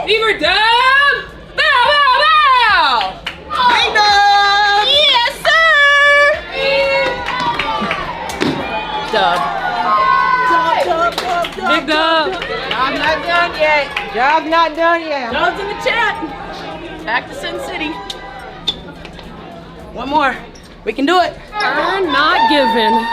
Fever down! Bow, bow, bow! Big dub! Yes, sir! Dub. Big dub. Job's not done yet. Job's not done yet. Dub's in the chat. Back to Sin City. One more. We can do it. Earn, not given.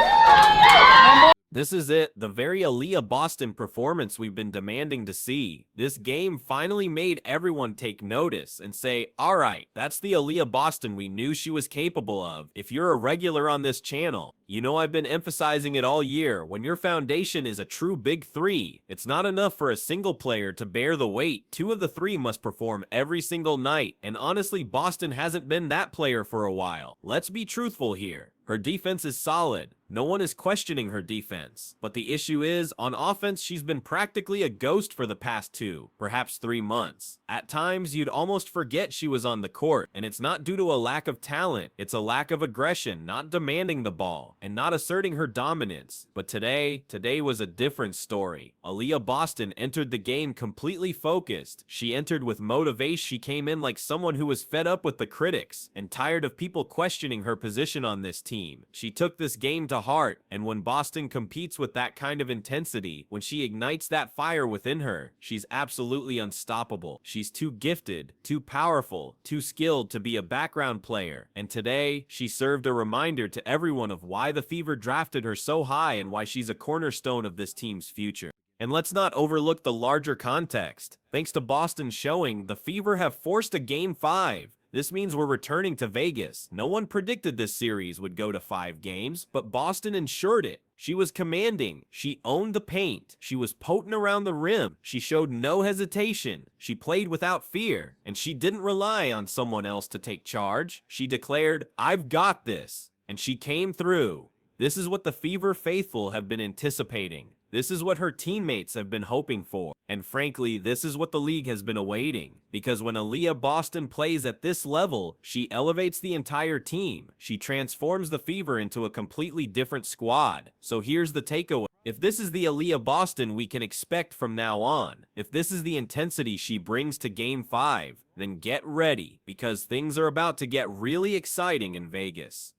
This is it, the very Aliyah Boston performance we've been demanding to see. This game finally made everyone take notice and say, alright, that's the Aliyah Boston we knew she was capable of. If you're a regular on this channel, you know I've been emphasizing it all year. When your foundation is a true big three, it's not enough for a single player to bear the weight. Two of the three must perform every single night, and honestly, Boston hasn't been that player for a while. Let's be truthful here. Her defense is solid. No one is questioning her defense. But the issue is, on offense, she's been practically a ghost for the past 2, perhaps 3 months. At times, you'd almost forget she was on the court, and it's not due to a lack of talent. It's a lack of aggression, not demanding the ball, and not asserting her dominance. But today was a different story. Aliyah Boston entered the game completely focused. She entered with motivation. She came in like someone who was fed up with the critics and tired of people questioning her position on this team. She took this game to heart, and when Boston competes with that kind of intensity, when she ignites that fire within her, she's absolutely unstoppable. She's too gifted, too powerful, too skilled to be a background player. And today, she served a reminder to everyone of why the Fever drafted her so high and why she's a cornerstone of this team's future. And let's not overlook the larger context. Thanks to Boston's showing, the Fever have forced a Game 5. This means we're returning to Vegas. No one predicted this series would go to 5 games, but Boston ensured it. She was commanding. She owned the paint. She was potent around the rim. She showed no hesitation. She played without fear, and she didn't rely on someone else to take charge. She declared, "I've got this," and she came through. This is what the Fever faithful have been anticipating. This is what her teammates have been hoping for. And frankly, this is what the league has been awaiting. Because when Aliyah Boston plays at this level, she elevates the entire team. She transforms the Fever into a completely different squad. So here's the takeaway. If this is the Aliyah Boston we can expect from now on, if this is the intensity she brings to Game 5, then get ready, because things are about to get really exciting in Vegas.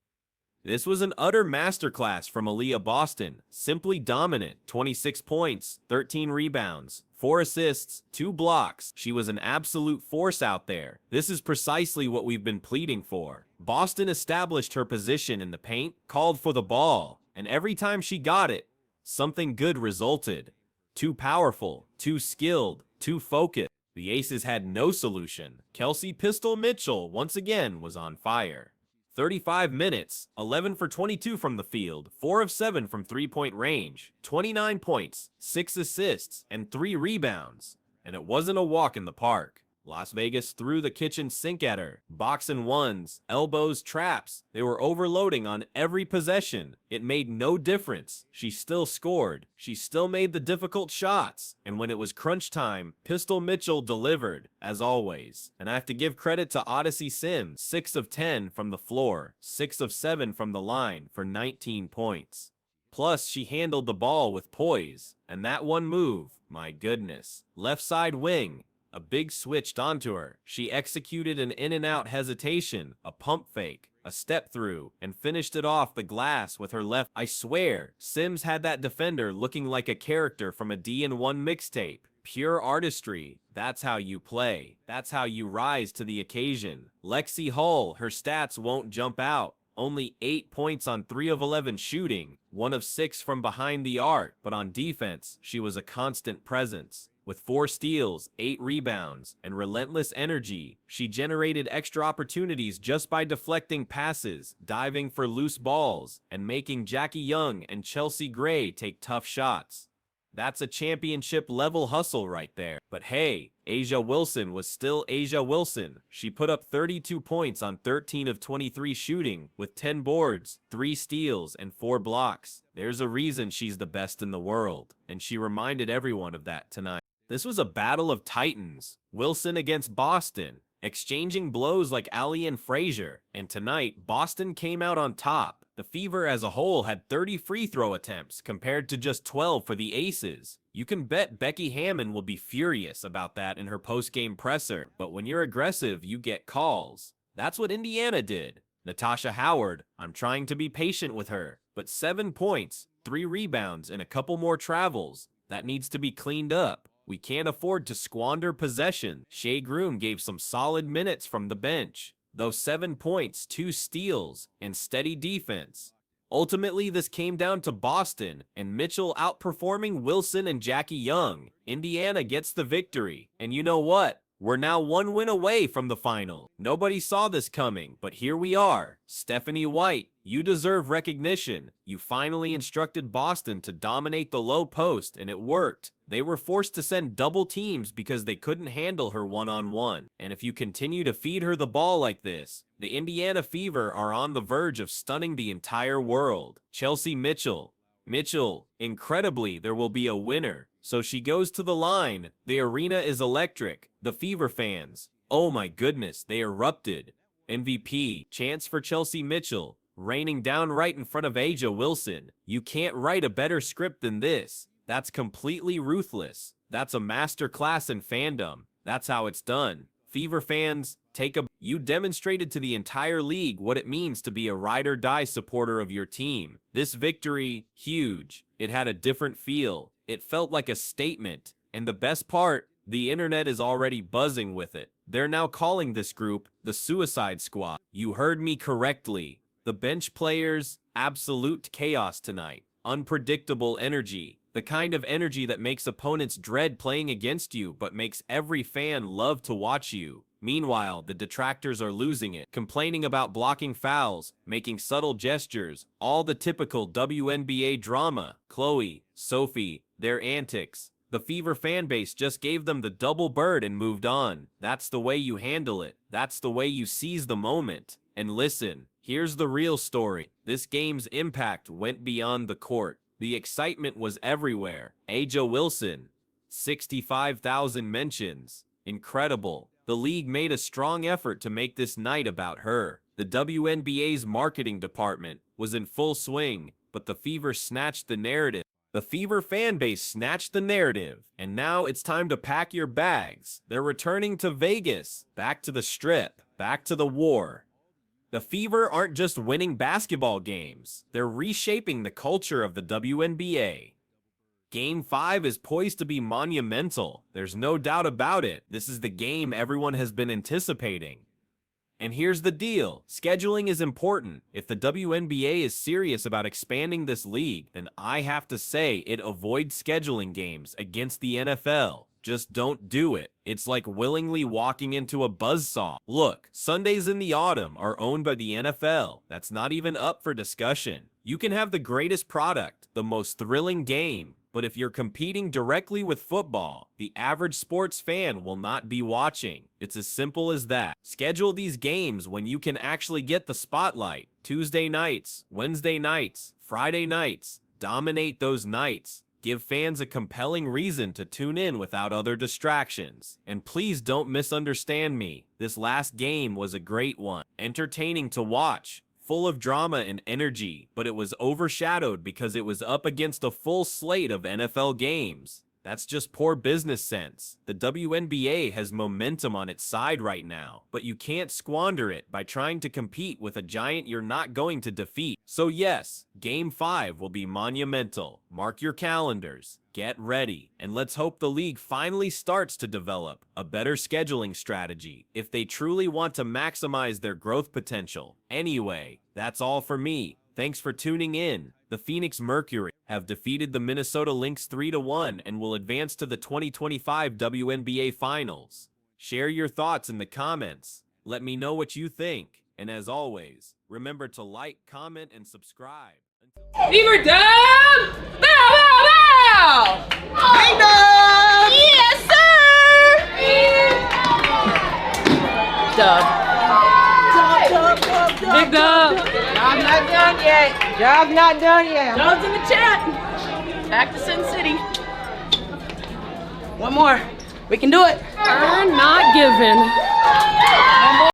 This was an utter masterclass from Aliyah Boston. Simply dominant. 26 points, 13 rebounds, 4 assists, 2 blocks. She was an absolute force out there. This is precisely what we've been pleading for. Boston established her position in the paint, called for the ball, and every time she got it, something good resulted. Too powerful, too skilled, too focused. The Aces had no solution. Kelsey "Pistol" Mitchell once again was on fire. 35 minutes, 11 for 22 from the field, 4 of 7 from three-point range, 29 points, 6 assists, and 3 rebounds. And it wasn't a walk in the park. Las Vegas threw the kitchen sink at her. Box and ones, elbows, traps. They were overloading on every possession. It made no difference. She still scored. She still made the difficult shots. And when it was crunch time, Pistol Mitchell delivered, as always. And I have to give credit to Odyssey Sims. 6 of 10 from the floor, 6 of 7 from the line for 19 points. Plus, she handled the ball with poise. And that one move, my goodness. Left side wing. A big switched onto her. She executed an in-and-out hesitation, a pump fake, a step through, and finished it off the glass with her left. I swear, Sims had that defender looking like a character from a D&1 mixtape. Pure artistry. That's how you play. That's how you rise to the occasion. Lexi Hull, her stats won't jump out. Only 8 points on 3 of 11 shooting, 1 of 6 from behind the arc, but on defense, she was a constant presence. With 4 steals, 8 rebounds, and relentless energy, she generated extra opportunities just by deflecting passes, diving for loose balls, and making Jackie Young and Chelsea Gray take tough shots. That's a championship-level hustle right there. But hey, A'ja Wilson was still A'ja Wilson. She put up 32 points on 13 of 23 shooting, with 10 boards, 3 steals, and 4 blocks. There's a reason she's the best in the world, and she reminded everyone of that tonight. This was a battle of titans. Wilson against Boston, exchanging blows like Ali and Frazier. And tonight, Boston came out on top. The Fever as a whole had 30 free throw attempts compared to just 12 for the Aces. You can bet Becky Hammon will be furious about that in her post-game presser, but when you're aggressive, you get calls. That's what Indiana did. Natasha Howard, I'm trying to be patient with her, but 7 points, 3 rebounds, and a couple more travels. That needs to be cleaned up. We can't afford to squander possession. Shea Groom gave some solid minutes from the bench, though 7 points, 2 steals, and steady defense. Ultimately, this came down to Boston and Mitchell outperforming Wilson and Jackie Young. Indiana gets the victory. And you know what? We're now 1 win away from the final. Nobody saw this coming, but here we are. Stephanie White, you deserve recognition. You finally instructed Boston to dominate the low post, and it worked. They were forced to send double teams because they couldn't handle her one-on-one. And if you continue to feed her the ball like this, the Indiana Fever are on the verge of stunning the entire world. Kelsey Mitchell, incredibly, there will be a winner. So she goes to the line. The arena is electric. The Fever fans, oh my goodness, they erupted. MVP, Chants for Kelsey Mitchell, raining down right in front of A'ja Wilson. You can't write a better script than this. That's completely ruthless. That's a masterclass in fandom. That's how it's done. Fever fans, you demonstrated to the entire league what it means to be a ride or die supporter of your team. This victory, huge. It had a different feel. It felt like a statement. And the best part, the internet is already buzzing with it. They're now calling this group the Suicide Squad. You heard me correctly. The bench players, absolute chaos tonight. Unpredictable energy. The kind of energy that makes opponents dread playing against you, but makes every fan love to watch you. Meanwhile, the detractors are losing it, complaining about blocking fouls, making subtle gestures, all the typical WNBA drama. Chloe, Sophie, their antics. The Fever fanbase just gave them the double bird and moved on. That's the way you handle it. That's the way you seize the moment. And listen, here's the real story. This game's impact went beyond the court. The excitement was everywhere. A'ja Wilson, 65,000 mentions. Incredible. The league made a strong effort to make this night about her. The WNBA's marketing department was in full swing, but the Fever snatched the narrative. The Fever fanbase snatched the narrative, and now it's time to pack your bags. They're returning to Vegas, back to the Strip, back to the war. The Fever aren't just winning basketball games, they're reshaping the culture of the WNBA. Game 5 is poised to be monumental. There's no doubt about it. This is the game everyone has been anticipating. And here's the deal. Scheduling is important. If the WNBA is serious about expanding this league, then I have to say it avoids scheduling games against the NFL. Just don't do it. It's like willingly walking into a buzzsaw. Look, Sundays in the autumn are owned by the NFL. That's not even up for discussion. You can have the greatest product, the most thrilling game, but if you're competing directly with football, the average sports fan will not be watching. It's as simple as that. Schedule these games when you can actually get the spotlight. Tuesday nights, Wednesday nights, Friday nights. Dominate those nights. Give fans a compelling reason to tune in without other distractions. And please don't misunderstand me. This last game was a great one. Entertaining to watch. Full of drama and energy, but it was overshadowed because it was up against a full slate of NFL games. That's just poor business sense. The WNBA has momentum on its side right now, but you can't squander it by trying to compete with a giant you're not going to defeat. So yes, Game 5 will be monumental. Mark your calendars. Get ready, and let's hope the league finally starts to develop a better scheduling strategy if they truly want to maximize their growth potential. Anyway, that's all for me. Thanks for tuning in. The Phoenix Mercury have defeated the Minnesota Lynx 3-1 and will advance to the 2025 WNBA Finals. Share your thoughts in the comments. Let me know what you think. And as always, remember to like, comment, and subscribe. Fever down! Bow, bow, bow! Hey, Dub! Yes, sir! Dub. Big dub. Job's not done yet. Job's not done yet. Dub's in the chat. Back to Sin City. One more. We can do it. I'm not giving.